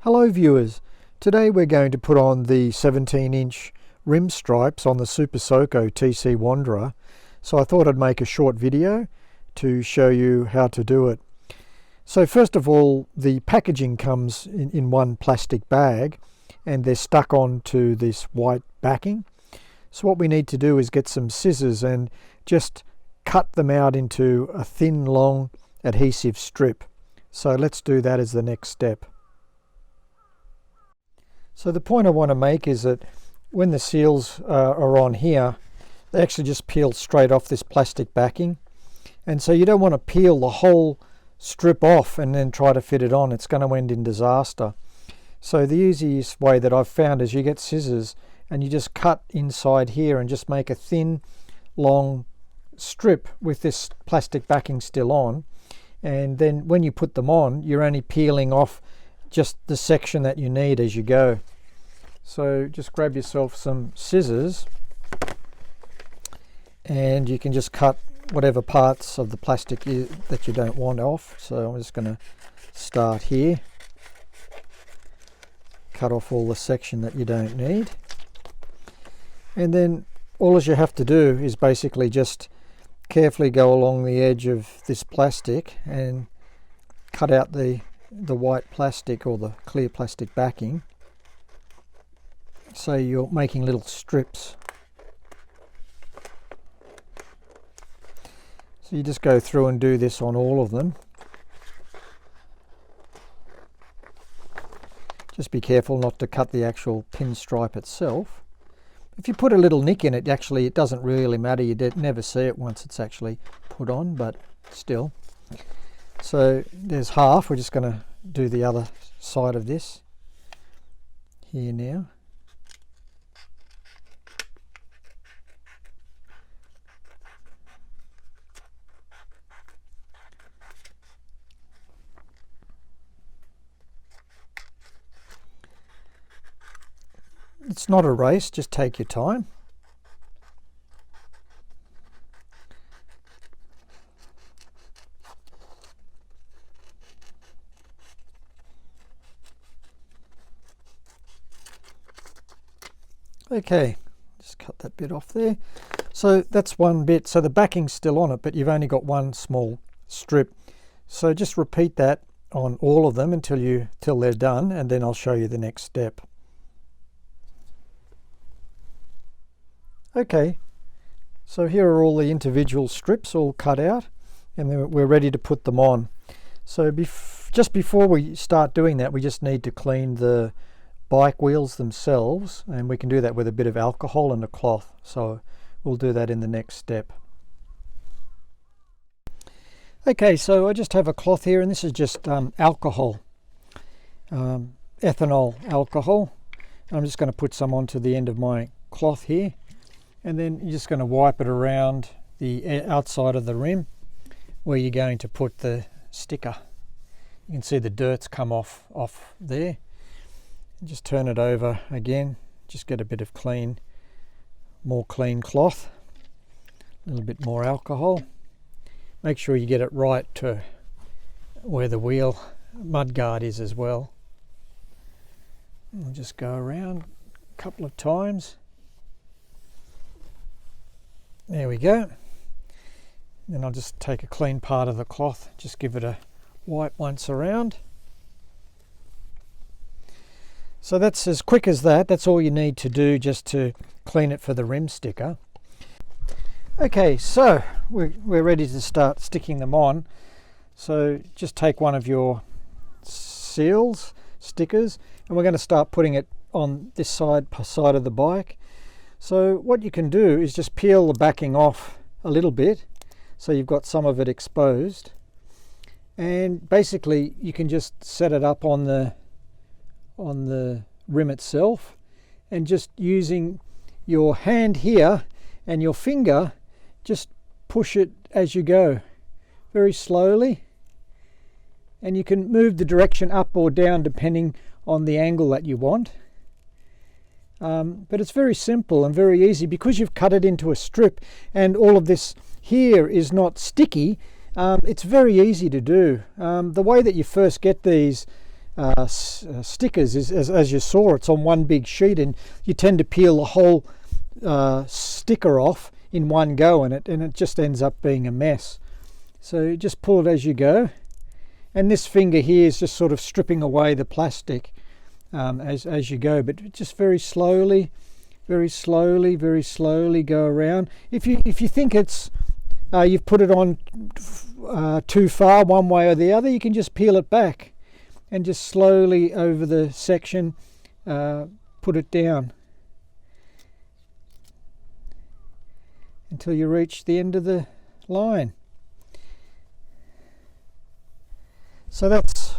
Hello viewers, today we're going to put on the 17-inch rim stripes on the Super Soco TC Wanderer. So I thought I'd make a short video to show you how to do it. So first of all, the packaging comes in one plastic bag and they're stuck onto this white backing. So what we need to do is get some scissors and just cut them out into a thin, long adhesive strip. So let's do that as the next step. So the point I want to make is that when the seals are on here, they actually just peel straight off this plastic backing. And so you don't want to peel the whole strip off and then try to fit it on. It's going to end in disaster. So the easiest way that I've found is you get scissors and you just cut inside here and just make a thin, long strip with this plastic backing still on. And then when you put them on, you're only peeling off just the section that you need as you go. So just grab yourself some scissors and you can just cut whatever parts of the plastic that you don't want off. So I'm just going to start here, cut off all the section that you don't need, and then all you have to do is basically just carefully go along the edge of this plastic and cut out the white plastic or the clear plastic backing, so you're making little strips. So you just go through and do this on all of them. Just be careful not to cut the actual pinstripe itself. If you put a little nick in it, actually it doesn't really matter. You never see it once it's actually put on, but still. So there's half. We're just going to do the other side of this here now. It's not a race, just take your time. Okay, just cut that bit off there. So that's one bit. So the backing's still on it, but you've only got one small strip. So just repeat that on all of them till they're done, and then I'll show you the next step. Okay, so here are all the individual strips all cut out, and then we're ready to put them on. So just before we start doing that, we just need to clean the bike wheels themselves, and we can do that with a bit of alcohol and a cloth. So we'll do that in the next step. Okay, so I just have a cloth here, and this is just alcohol, ethanol alcohol. I'm just going to put some onto the end of my cloth here, and then you're just going to wipe it around the outside of the rim where you're going to put the sticker. You can see the dirt's come off there. Just turn it over again, just get a bit of more clean cloth, a little bit more alcohol. Make sure you get it right to where the wheel mudguard is as well. We'll just go around a couple of times. There we go. Then I'll just take a clean part of the cloth, just give it a wipe once around. So that's as quick as that. That's all you need to do just to clean it for the rim sticker. Okay, so we're ready to start sticking them on. So just take one of your seals, stickers, and we're going to start putting it on this side of the bike. So what you can do is just peel the backing off a little bit, so you've got some of it exposed, and basically you can just set it up on the rim itself, and just using your hand here and your finger, just push it as you go, very slowly, and you can move the direction up or down depending on the angle that you want. But it's very simple and very easy because you've cut it into a strip, and all of this here is not sticky. It's very easy to do. The way that you first get these stickers is, as you saw, it's on one big sheet, and you tend to peel the whole sticker off in one go, and it just ends up being a mess. So you just pull it as you go, and this finger here is just sort of stripping away the plastic as you go, but just very slowly go around. If you think it's you've put it on too far one way or the other, you can just peel it back and just slowly over the section put it down until you reach the end of the line. So that's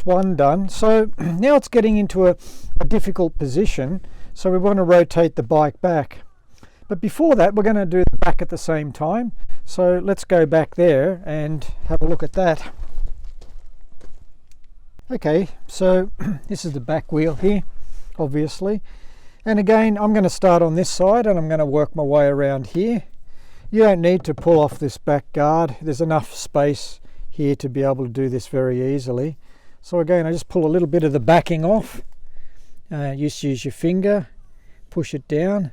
one done. So now it's getting into a difficult position, so we want to rotate the bike back. But before that, we're going to do the back at the same time. So let's go back there and have a look at that. Okay, so this is the back wheel here, obviously. And again, I'm going to start on this side and I'm going to work my way around here. You don't need to pull off this back guard. There's enough space here to be able to do this very easily. So again, I just pull a little bit of the backing off. Just use your finger, push it down,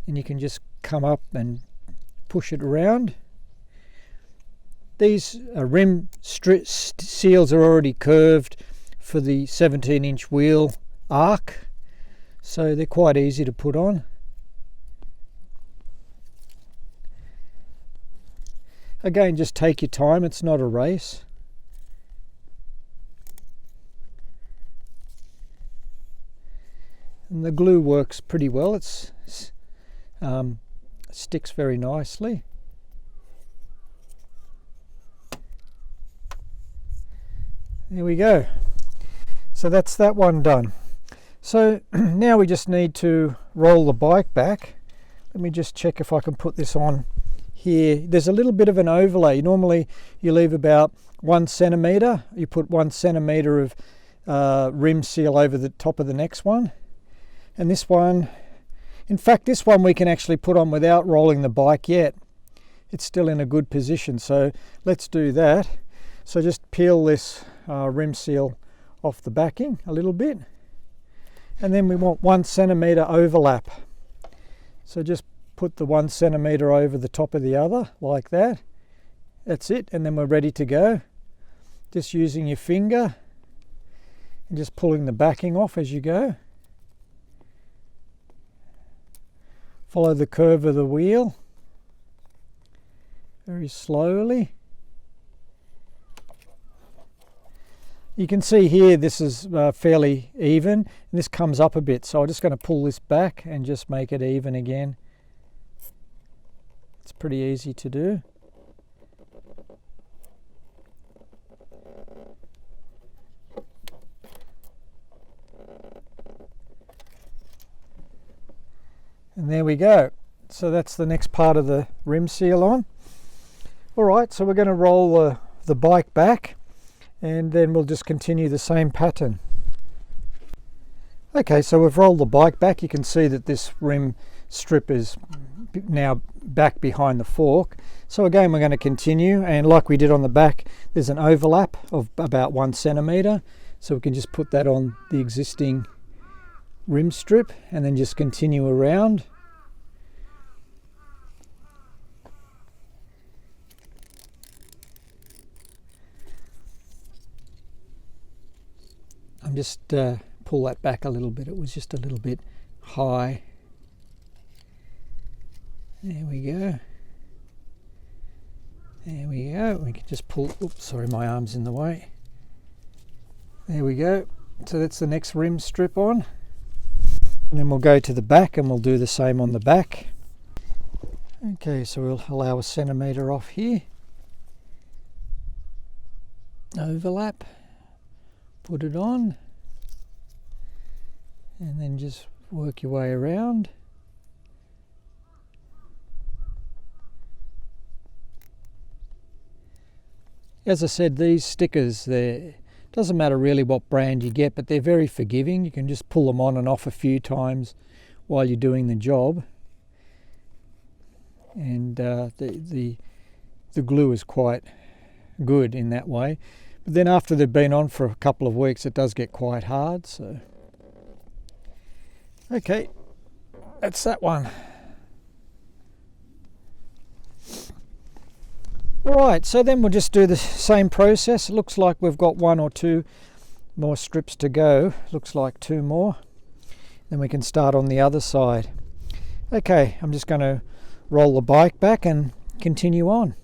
and you can just come up and push it around. These rim seals are already curved for the 17-inch wheel arc, so they're quite easy to put on. Again, just take your time, it's not a race. And the glue works pretty well, it sticks very nicely. There we go. So that's that one done. So now we just need to roll the bike back. Let me just check if I can put this on here. There's a little bit of an overlay. Normally you leave about 1 centimetre. You put 1 centimetre of rim seal over the top of the next one. And this one, in fact, this one we can actually put on without rolling the bike yet. It's still in a good position. So let's do that. So just peel this rim seal off the backing a little bit. And then we want 1 centimetre overlap. So just put the 1 centimetre over the top of the other like that. That's it, and then we're ready to go. Just using your finger and just pulling the backing off as you go. Follow the curve of the wheel very slowly. You can see here this is fairly even, and this comes up a bit, so I'm just going to pull this back and just make it even again. It's pretty easy to do. And there we go. So that's the next part of the rim seal on. Alright, so we're going to roll the bike back, and then we'll just continue the same pattern. Okay, so we've rolled the bike back. You can see that this rim strip is now back behind the fork. So again, we're going to continue, and like we did on the back, there's an overlap of about 1 centimetre. So we can just put that on the existing rim strip and then just continue around. I'm just pull that back a little bit. It was just a little bit high. There we go. There we go. We can just pull. Oops, sorry, my arm's in the way. There we go. So that's the next rim strip on. And then we'll go to the back and we'll do the same on the back. Okay, so we'll allow 1 centimetre off here. Overlap. Put it on. And then just work your way around. As I said, these stickers, doesn't matter really what brand you get, but they're very forgiving. You can just pull them on and off a few times while you're doing the job. And the glue is quite good in that way. But then after they've been on for a couple of weeks, it does get quite hard. So, okay, that's that one. Alright, so then we'll just do the same process. It looks like we've got 1 or 2 more strips to go. Looks like 2 more. Then we can start on the other side. Okay, I'm just going to roll the bike back and continue on.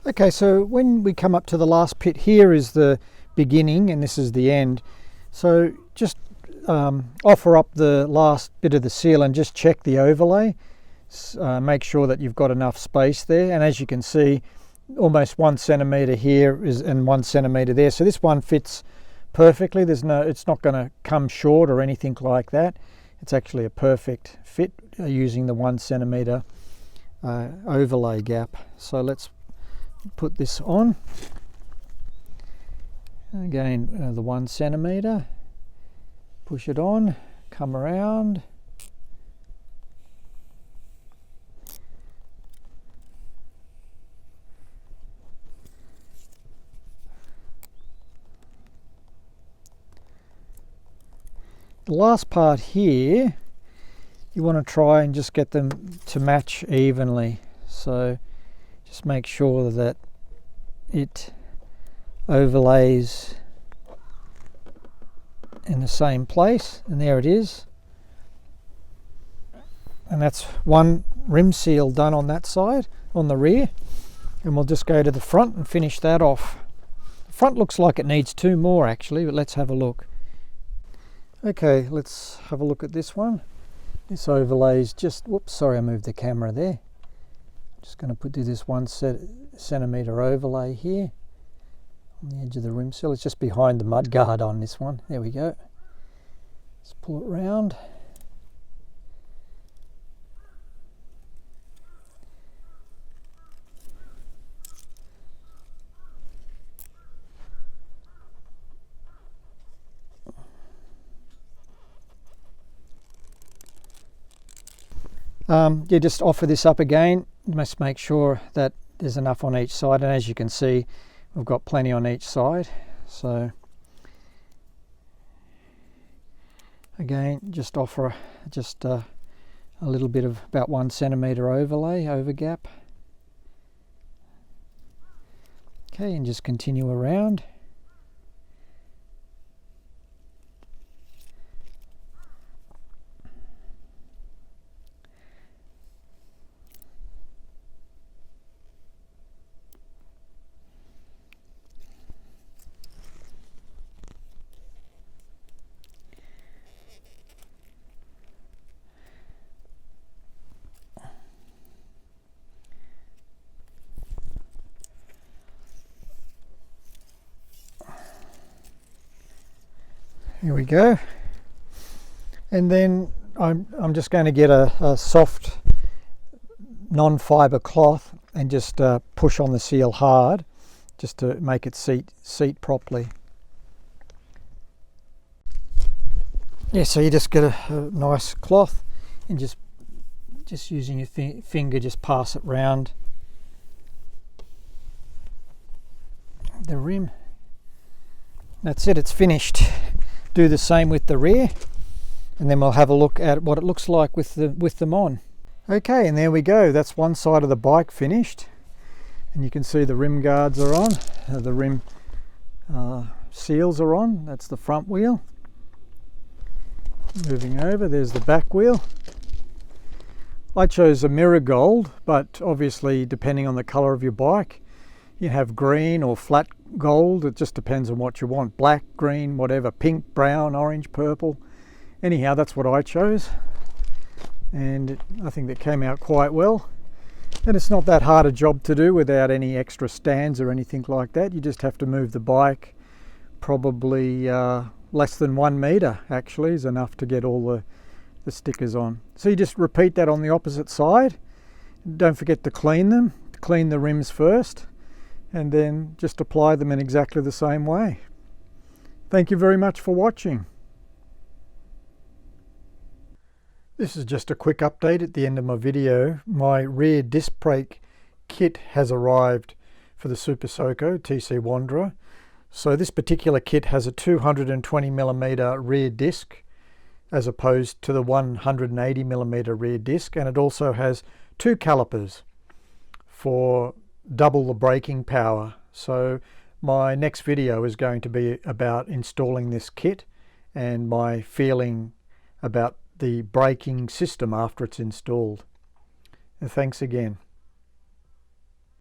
Okay, so when we come up to the last pit, here is the beginning and this is the end. So just offer up the last bit of the seal and just check the overlay. Make sure that you've got enough space there, and as you can see, almost 1 centimeter here and 1 centimeter there. So this one fits perfectly. It's not going to come short or anything like that. It's actually a perfect fit using the 1 centimeter overlay gap. So let's put this on. Again, the 1 centimeter. Push it on. Come around. The last part here, you want to try and just get them to match evenly. So just make sure that it overlays in the same place, and there it is. And that's 1 rim seal done on that side, on the rear. And we'll just go to the front and finish that off. The front looks like it needs 2 more actually, but let's have a look. Okay, let's have a look at this one. This overlays just, whoops, sorry I moved the camera there. Just going to do this 1 centimeter overlay here on the edge of the rim seal. It's just behind the mud guard on this one. There we go. Let's pull it round. You just offer this up again. You must make sure that there's enough on each side, and as you can see, we've got plenty on each side. So again, just offer a little bit of about 1 centimeter overlay, over gap. Okay, and just continue around. Here we go, and then I'm just going to get a soft non-fiber cloth and just push on the seal hard, just to make it seat properly. Yeah, so you just get a nice cloth and just using your finger, just pass it round the rim. That's it, it's finished. Do the same with the rear, and then we'll have a look at what it looks like with them on. Okay, and there we go. That's one side of the bike finished, and you can see the rim guards are on, the rim seals are on. That's the front wheel. Moving over, there's the back wheel. I chose a mirror gold, but obviously depending on the color of your bike, you have green or flat gold. It just depends on what you want. Black, green, whatever, pink, brown, orange, purple. Anyhow, that's what I chose, and I think that came out quite well. And it's not that hard a job to do without any extra stands or anything like that. You just have to move the bike probably less than 1 meter actually is enough to get all the stickers on. So you just repeat that on the opposite side. Don't forget to clean them, to clean the rims first, and then just apply them in exactly the same way. Thank you very much for watching. This is just a quick update at the end of my video. My rear disc brake kit has arrived for the Super Soco TC Wanderer. So this particular kit has a 220mm rear disc as opposed to the 180mm rear disc, and it also has two calipers for double the braking power. So my next video is going to be about installing this kit and my feeling about the braking system after it's installed. And thanks again.